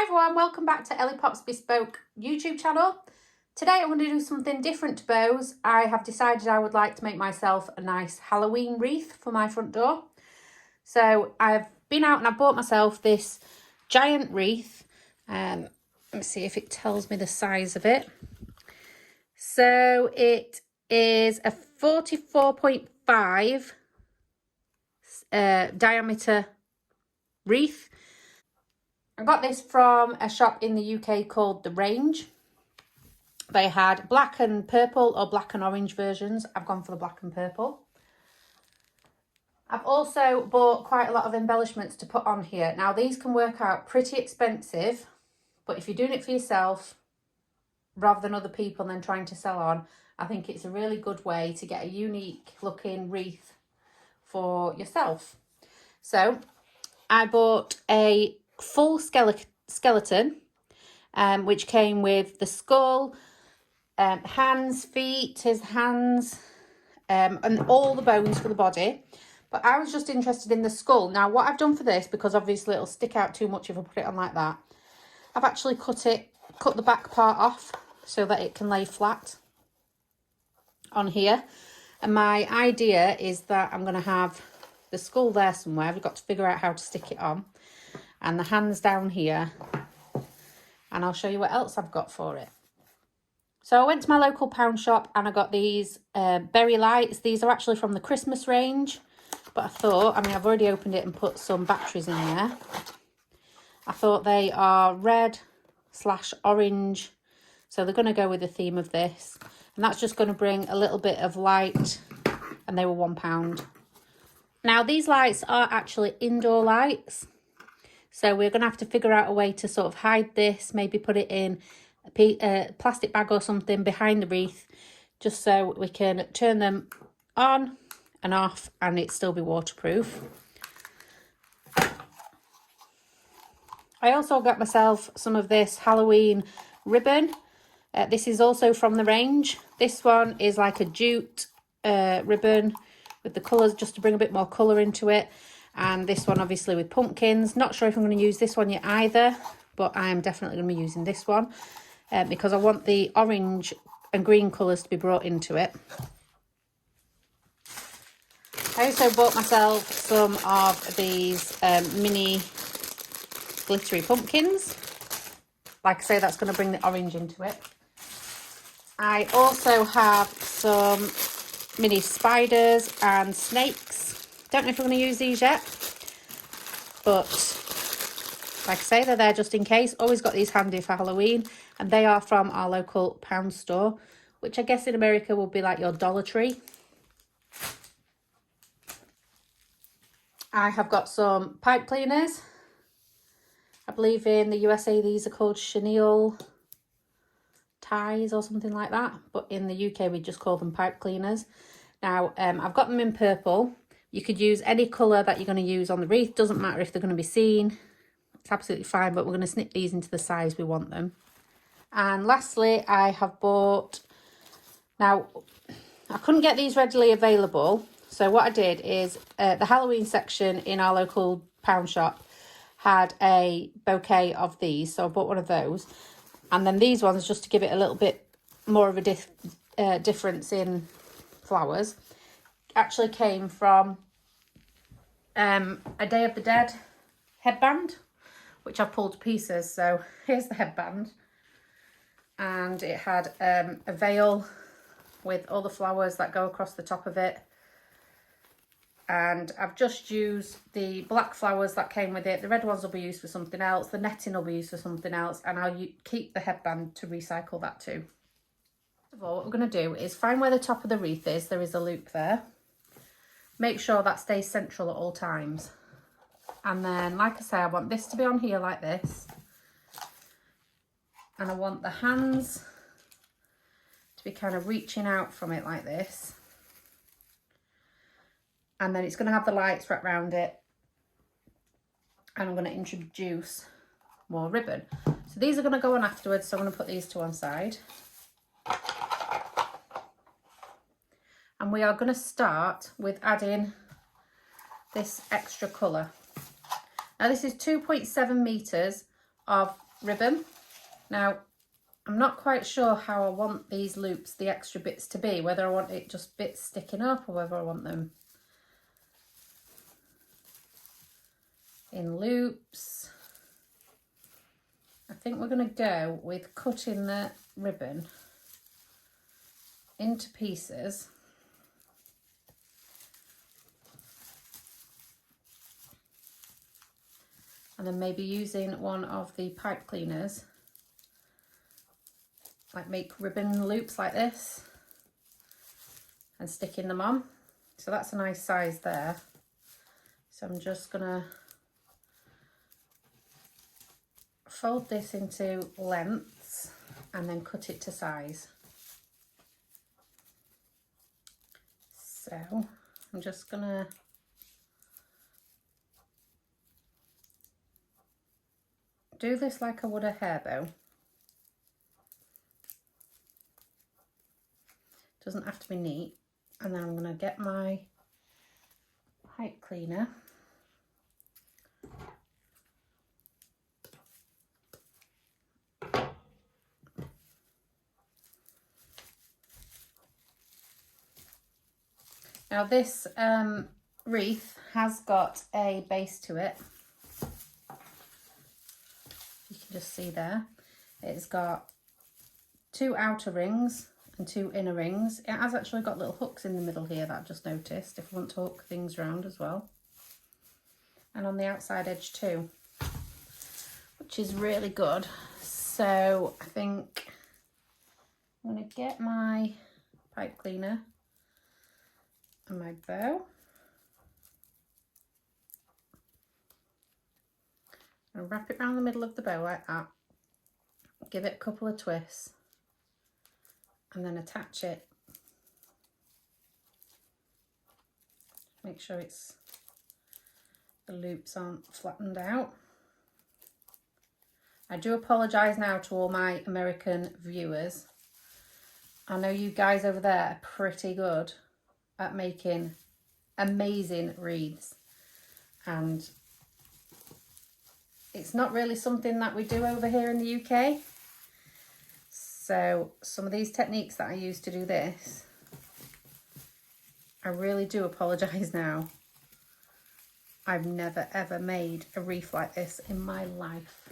Hi everyone, welcome back to Ellie Pop's Bespoke YouTube channel. Today I'm going to do something different to bows. I have decided I would like to make myself a nice Halloween wreath for my front door. So I've been out and I've bought myself this giant wreath. Let me see if it tells me the size of it. So it is a 44.5 diameter wreath. I got this from a shop in the UK called The Range. They had black and purple or black and orange versions. I've gone for the black and purple. I've also bought quite a lot of embellishments to put on here. Now these can work out pretty expensive, but if you're doing it for yourself rather than other people and then trying to sell on, I think it's a really good way to get a unique looking wreath for yourself. So I bought a full skeleton, which came with the skull, hands, feet, his hands, and all the bones for the body. But I was just interested in the skull. Now what I've done for this, because obviously it'll stick out too much if I put it on like that, I've actually cut the back part off so that it can lay flat on here. And my idea is that I'm going to have the skull there somewhere. I've got to figure out how to stick it on, and the hands down here, and I'll show you what else I've got for it. So I went to my local pound shop and I got these berry lights. These are actually from the Christmas range, but I thought, I've already opened it and put some batteries in there. I thought they are red/orange, so they're going to go with the theme of this, and that's just going to bring a little bit of light, and they were £1. Now these lights are actually indoor lights, so we're going to have to figure out a way to sort of hide this, maybe put it in a plastic bag or something behind the wreath, just so we can turn them on and off and it still be waterproof. I also got myself some of this Halloween ribbon. This is also from The Range. This one is like a jute ribbon with the colours, just to bring a bit more colour into it. And this one obviously with pumpkins. Not sure if I'm going to use this one yet either, but I am definitely going to be using this one because I want the orange and green colours to be brought into it. I also bought myself some of these mini glittery pumpkins. Like I say, that's going to bring the orange into it. I also have some mini spiders and snakes. Don't know if I'm going to use these yet, but like I say, they're there just in case. Always got these handy for Halloween, and they are from our local pound store, which I guess in America would be like your Dollar Tree. I have got some pipe cleaners. I believe in the USA these are called chenille ties or something like that, but in the UK we just call them pipe cleaners. Now I've got them in purple. You could use any colour that you're going to use on the wreath. Doesn't matter if they're going to be seen. It's absolutely fine, but we're going to snip these into the size we want them. And lastly, I have bought... Now, I couldn't get these readily available. So what I did is the Halloween section in our local pound shop had a bouquet of these. So I bought one of those. And then these ones, just to give it a little bit more of a difference in flowers, actually came from a Day of the Dead headband, which I've pulled to pieces. So here's the headband, and it had a veil with all the flowers that go across the top of it, and I've just used the black flowers that came with it. The red ones will be used for something else, the netting will be used for something else, and I'll keep the headband to recycle that too. First of all, what we're going to do is find where the top of the wreath is. There is a loop there. Make sure that stays central at all times. And then, like I say, I want this to be on here like this. And I want the hands to be kind of reaching out from it like this. And then it's going to have the lights wrapped around it. And I'm going to introduce more ribbon. So these are going to go on afterwards, so I'm going to put these to one side. And we are going to start with adding this extra colour. Now this is 2.7 metres of ribbon. Now, I'm not quite sure how I want these loops, the extra bits to be, whether I want it just bits sticking up or whether I want them in loops. I think we're going to go with cutting the ribbon into pieces and then maybe using one of the pipe cleaners, like make ribbon loops like this and sticking them on. So that's a nice size there. So I'm just gonna fold this into lengths and then cut it to size. So I'm just gonna do this like I would a hair bow. Doesn't have to be neat. And then I'm gonna get my pipe cleaner Now this wreath has got a base to it. You can just see there. It's got 2 outer rings and 2 inner rings. It has actually got little hooks in the middle here that I've just noticed if you want to hook things round as well. And on the outside edge too, which is really good. So I think I'm going to get my pipe cleaner and my bow. And wrap it around the middle of the bow like that. Give it a couple of twists and then attach it. Make sure the loops aren't flattened out. I do apologise now to all my American viewers. I know you guys over there are pretty good at making amazing wreaths, and it's not really something that we do over here in the UK. So some of these techniques that I use to do this, I really do apologise now. I've never ever made a wreath like this in my life.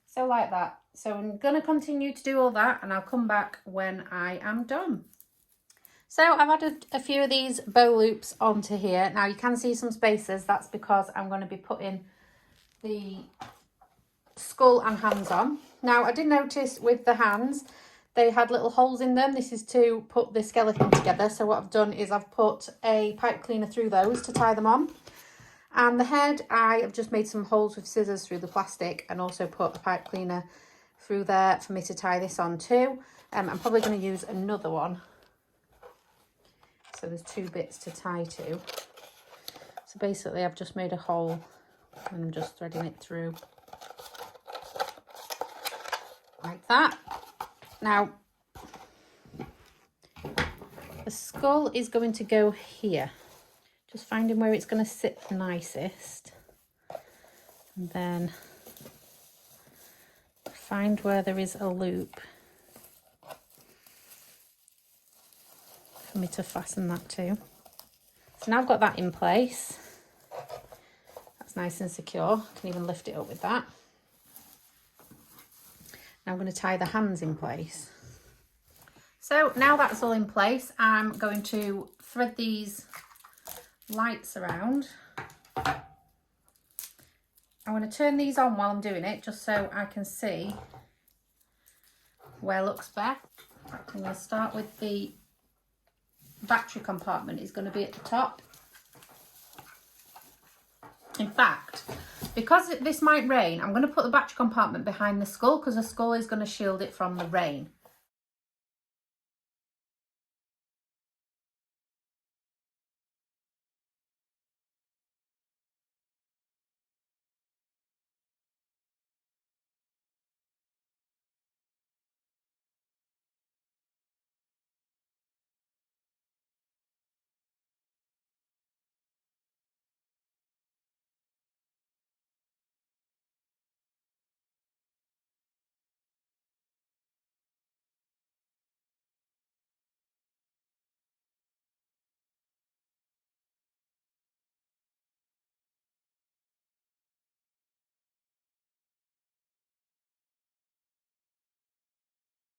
So like that. So I'm going to continue to do all that and I'll come back when I am done. So I've added a few of these bow loops onto here. Now you can see some spaces. That's because I'm going to be putting the skull and hands on. Now I did notice with the hands, they had little holes in them. This is to put the skeleton together. So what I've done is I've put a pipe cleaner through those to tie them on. And the head, I have just made some holes with scissors through the plastic and also put a pipe cleaner through there for me to tie this on too. I'm probably going to use another one. So there's 2 bits to tie to. So basically I've just made a hole and I'm just threading it through like that. Now, the skull is going to go here. Just finding where it's going to sit nicest. And then find where there is a loop for me to fasten that to. So now I've got that in place. That's nice and secure. I can even lift it up with that. Now I'm going to tie the hands in place. So now that's all in place, I'm going to thread these lights around. I want to turn these on while I'm doing it just so I can see where looks best. I'm going to start with the battery compartment. Is going to be at the top. In fact, because this might rain, I'm going to put the battery compartment behind the skull because the skull is going to shield it from the rain.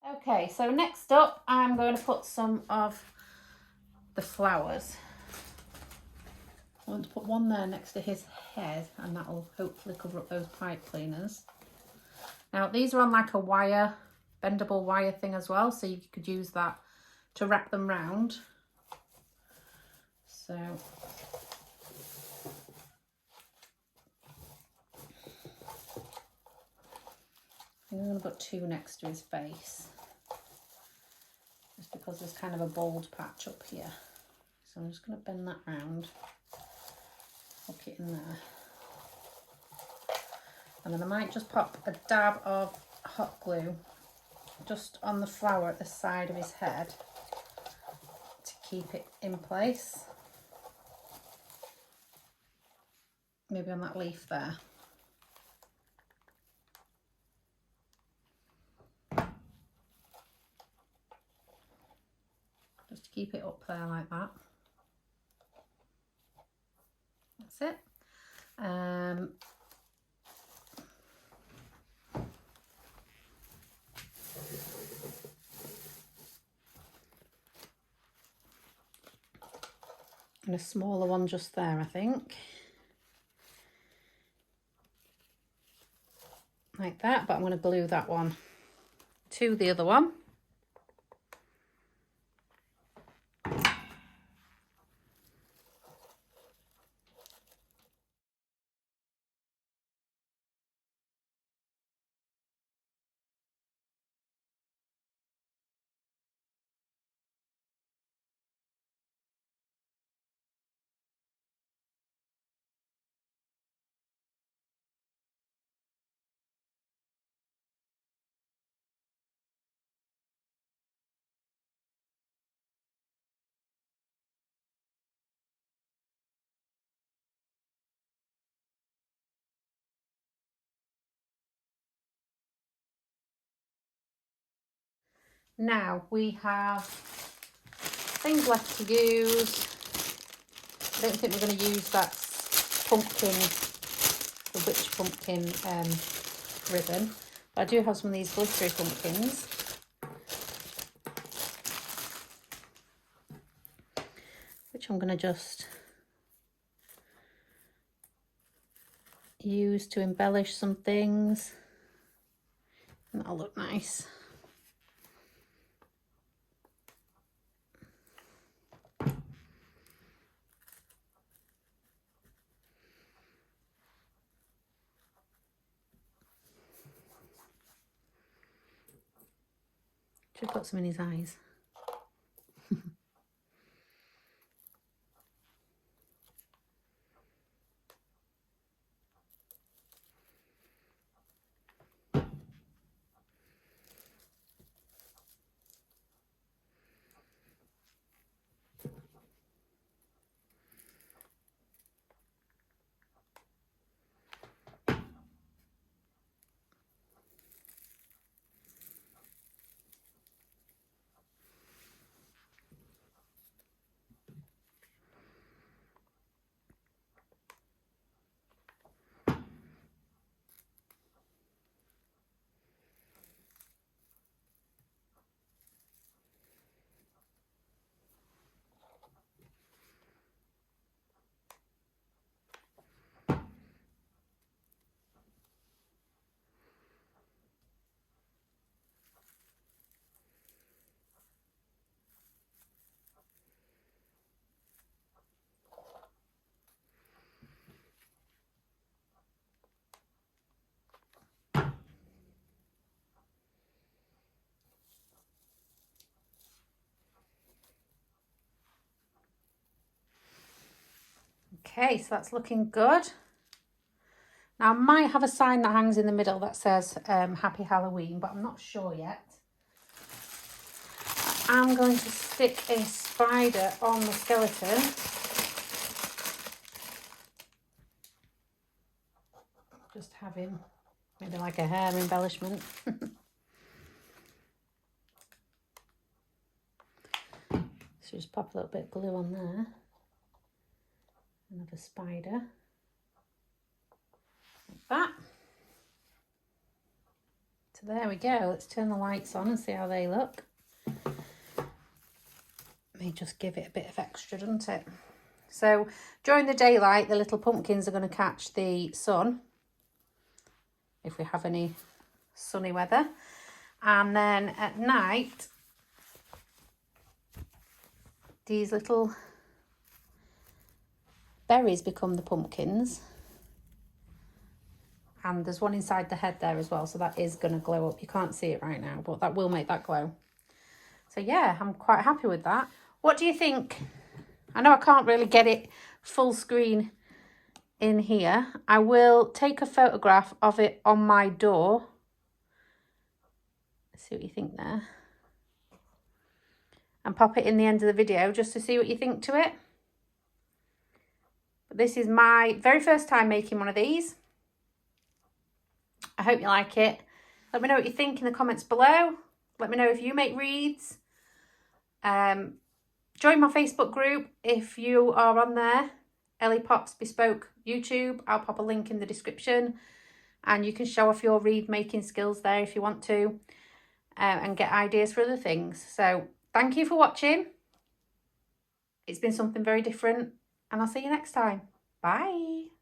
Okay, so next up I'm going to put some of the flowers. I want to put one there next to his head, and that will hopefully cover up those pipe cleaners. Now these are on like a wire, bendable wire thing as well, so you could use that to wrap them round. So I'm going to put two next to his face, just because there's kind of a bald patch up here. So I'm just going to bend that round, hook it in there. And then I might just pop a dab of hot glue just on the flower at the side of his head to keep it in place. Maybe on that leaf there. Just to keep it up there like that. That's it. And a smaller one just there, I think. Like that, but I'm going to glue that one to the other one. Now we have things left to use. I don't think we're going to use that pumpkin, the witch pumpkin ribbon. But I do have some of these glittery pumpkins. Which I'm going to just use to embellish some things. And that'll look nice. Should put some in his eyes. Okay, so that's looking good. Now I might have a sign that hangs in the middle that says Happy Halloween, but I'm not sure yet. I'm going to stick a spider on the skeleton. Just have him, maybe like a hair embellishment. So just pop a little bit of glue on there. Another spider. Like that. To So there we go. Let's turn the lights on and see how they look. May just give it a bit of extra, doesn't it? So during the daylight, the little pumpkins are going to catch the sun, if we have any sunny weather. And then at night, these little berries become the pumpkins. And there's one inside the head there as well, so that is going to glow up. You can't see it right now, but that will make that glow. So yeah, I'm quite happy with that. What do you think? I know I can't really get it full screen in here. I will take a photograph of it on my door. Let's see what you think there. And pop it in the end of the video just to see what you think to it. But this is my very first time making one of these. I hope you like it. Let me know what you think in the comments below. Let me know if you make wreaths. Join my Facebook group if you are on there. Ellie Pops Bespoke YouTube. I'll pop a link in the description. And you can show off your wreath making skills there if you want to. And get ideas for other things. So thank you for watching. It's been something very different. And I'll see you next time. Bye.